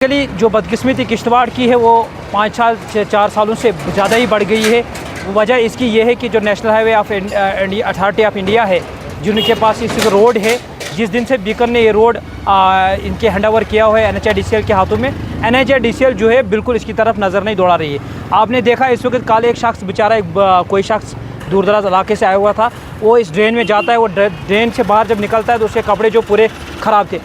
Basically जो बदकिस्मती किश्तवाड़ की है वो 5 साल से 4 सालों से ज़्यादा ही बढ़ गई है। वजह इसकी ये है कि जो national highway of authority of India है, जिनके पास इस रोड है, जिस दिन से बीकर ने ये रोड इनके हैंड ओवर किया हुआ है NHIDCL के हाथों में, NHIDCL जो है बिल्कुल इसकी तरफ नज़र नहीं दौड़ा रही है। आपने देखा इस वक्त कल एक शख्स बेचारा कोई शख्स दूर दराज इलाके से आया हुआ था, वो इस ड्रेन में जाता है, वो ड्रेन से बाहर जब निकलता है तो उसके कपड़े जो पूरे ख़राब थे।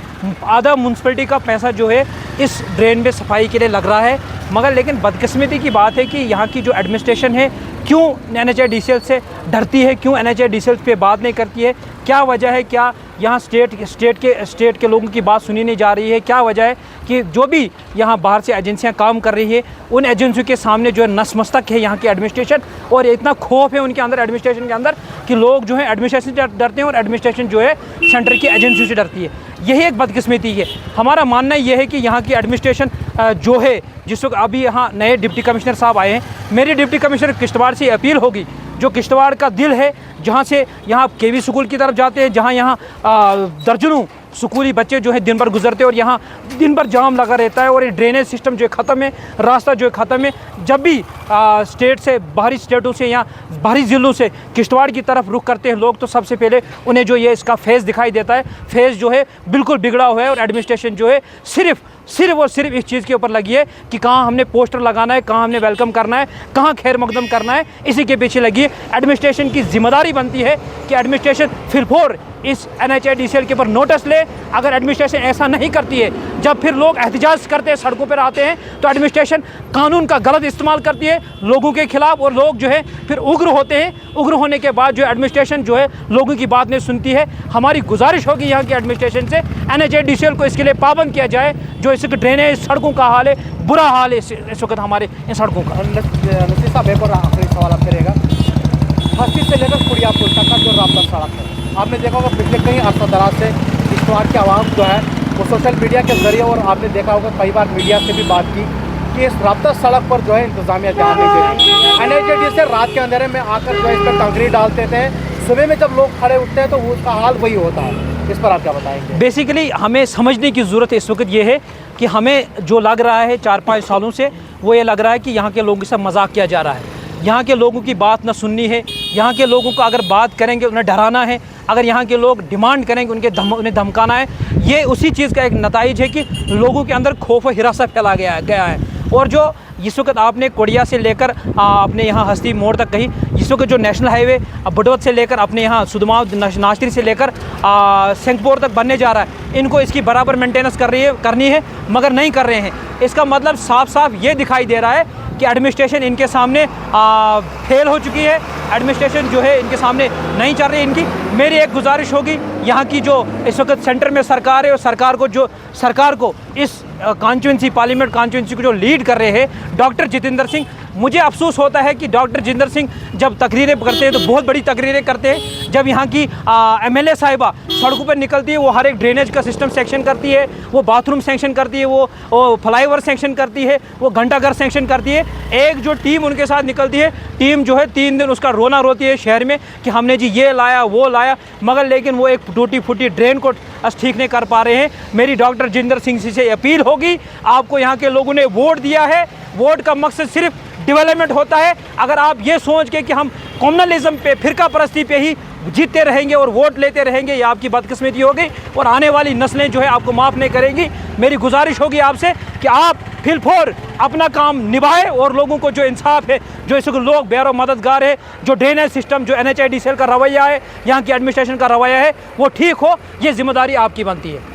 आधा म्यूनसिपलिटी का पैसा जो है इस ड्रेन में सफाई के लिए लग रहा है, मगर लेकिन बदकिस्मती की बात है कि यहाँ की जो एडमिनिस्ट्रेशन है क्यों NHIDCL से डरती है, क्यों NHIDCL पे बात नहीं करती है, क्या वजह है? क्या यहाँ स्टेट के लोगों की बात सुनी नहीं जा रही है? क्या वजह है कि जो भी यहाँ बाहर से एजेंसियाँ काम कर रही है उन एजेंसियों के सामने जो है नसमस्तक है यहाँ की एडमिनिस्ट्रेशन, और इतना खौफ है उनके अंदर एडमिनिस्ट्रेशन के अंदर कि लोग जो है एडमिनिस्ट्रेशन से डरते हैं और एडमिनिस्ट्रेशन जो है सेंटर की एजेंसियों से डरती है। यही एक बदकिस्मती है। हमारा मानना ये है कि यहाँ की एडमिनिस्ट्रेशन जो है, जिस वक्त अभी यहाँ नए डिप्टी कमिश्नर साहब आए हैं, मेरी डिप्टी कमिश्नर किश्तवाड़ से अपील होगी, जो किश्तवाड़ का दिल है, जहाँ से यहाँ KV स्कूल की तरफ जाते हैं, जहाँ यहाँ दर्जनों स्कूली बच्चे जो है दिन भर गुजरते हैं और यहाँ दिन भर जाम लगा रहता है, और ये ड्रेनेज सिस्टम जो है ख़त्म है, रास्ता जो है ख़त्म है। जब भी स्टेट से, बाहरी स्टेटों से या बाहरी ज़िलों से किश्तवाड़ की तरफ रुख करते हैं लोग, तो सबसे पहले उन्हें जो ये इसका फेज़ दिखाई देता है। फेज़ जो है बिल्कुल बिगड़ा हुआ है, और एडमिनिस्ट्रेशन जो है सिर्फ और सिर्फ इस चीज़ के ऊपर लगी है कि कहाँ हमने पोस्टर लगाना है, कहाँ हमने वेलकम करना है, कहाँ खैर मकदम करना है, इसी के पीछे लगी है। एडमिनिस्ट्रेशन की जिम्मेदारी बनती है कि एडमिनिस्ट्रेशन फिलफोर इस NHIDCL के ऊपर नोटिस ले। अगर एडमिनिस्ट्रेशन ऐसा नहीं करती है, जब फिर लोग एहतजाज करते हैं, सड़कों पर आते हैं, तो एडमिनिस्ट्रेशन कानून का गलत इस्तेमाल करती है लोगों के खिलाफ, और लोग जो है फिर उग्र होते हैं। उग्र होने के बाद जो एडमिनिस्ट्रेशन जो है लोगों की बात नहीं सुनती है। हमारी गुजारिश होगी यहाँ की एडमिनिस्ट्रेशन से, NHIDCL को इसके लिए पाबंद किया जाए। जो इस ड्रेनेज सड़कों का हाल है, बुरा हाल है इस वक्त हमारे इन सड़कों का। नसीर साहब, एक और आखिरी सवाल आपसे रहेगा। हस्ती से लेकर कुड़िया पुल तक का जो रास्ता सड़क है, आपने देखा होगा पिछले कई अरसा दराज से किश्तवाड़ की आवाम जो है वो सोशल मीडिया के ज़रिए, और आपने देखा होगा कई बार मीडिया से भी बात की कि इस रास्ता सड़क पर जो है इंतजामिया ध्यान नहीं दे रही। NHIDCL रात के अंधेरे में आकर जो है इस पर कंक्रीट डालते थे, सुबह में जब लोग खड़े उठते हैं तो उसका हाल वही होता है। इस पर आप क्या बताएंगे? बेसिकली हमें समझने की ज़रूरत है इस वक्त ये है कि हमें जो लग रहा है 4-5 सालों से, वो ये लग रहा है कि यहाँ के लोगों के साथ मजाक किया जा रहा है। यहाँ के लोगों की बात न सुननी है, यहाँ के लोगों को अगर बात करेंगे उन्हें डराना है, अगर यहाँ के लोग डिमांड करेंगे उन्हें धमकाना है। ये उसी चीज़ का एक नतीजा है कि लोगों के अंदर खौफ और हिरासा फैला गया है। और जो इस वक्त आपने कोड़िया से लेकर अपने यहाँ हस्ती मोड़ तक कही, इस वक्त जो नेशनल हाईवे बडौत से लेकर अपने यहाँ सुदमाव नाश्तरी से लेकर सेंगपोर तक बनने जा रहा है, इनको इसकी बराबर मेंटेनेंस करनी है, मगर नहीं कर रहे हैं। इसका मतलब साफ साफ ये दिखाई दे रहा है कि एडमिनिस्ट्रेशन इनके सामने फेल हो चुकी है। एडमिनिस्ट्रेशन जो है इनके सामने नहीं चल रही है इनकी। मेरी एक गुजारिश होगी, यहाँ की जो इस वक्त सेंटर में सरकार है, और सरकार को इस कॉन्स्टिट्यूंसी, पार्लियामेंट कॉन्स्टिट्यूंसी को जो लीड कर रहे हैं डॉक्टर जितेंद्र सिंह, मुझे अफसोस होता है कि डॉक्टर जितेंद्र सिंह जब तकरीरें करते हैं तो बहुत बड़ी तकरीरें करते हैं। जब यहाँ की MLA साहिबा सड़कों पर निकलती है, वो हर एक ड्रेनेज का सिस्टम सेक्शन करती है, वो बाथरूम सेंक्शन करती है, वो फ्लाईओवर सेंक्शन करती है, वो घंटाघर सेंक्शन करती है। एक जो टीम उनके साथ निकलती है, टीम जो है 3 दिन उसका रोना रोती है शहर में कि हमने जी ये लाया वो लाया, मगर लेकिन वो एक टूटी फूटी ड्रेन को ठीक नहीं कर पा रहे हैं। मेरी डॉक्टर जितेंद्र सिंह से अपील होगी, आपको यहाँ के लोगों ने वोट दिया है, वोट का मकसद सिर्फ डेवलपमेंट होता है। अगर आप ये सोच के कि हम कम्युनलिज्म पे, फिरका परस्ती पे ही जीतते रहेंगे और वोट लेते रहेंगे, ये आपकी बदकिस्मती होगी, और आने वाली नस्लें जो है आपको माफ़ नहीं करेंगी। मेरी गुजारिश होगी आपसे कि आप फिलफोर अपना काम निभाएं, और लोगों को जो इंसाफ है, जो इस लोग बेरो मददगार है, जो ड्रेनेज सिस्टम, जो NHIDCL का रवैया है, यहाँ की एडमिनिस्ट्रेशन का रवैया है, वो ठीक हो, ये जिम्मेदारी आपकी बनती है।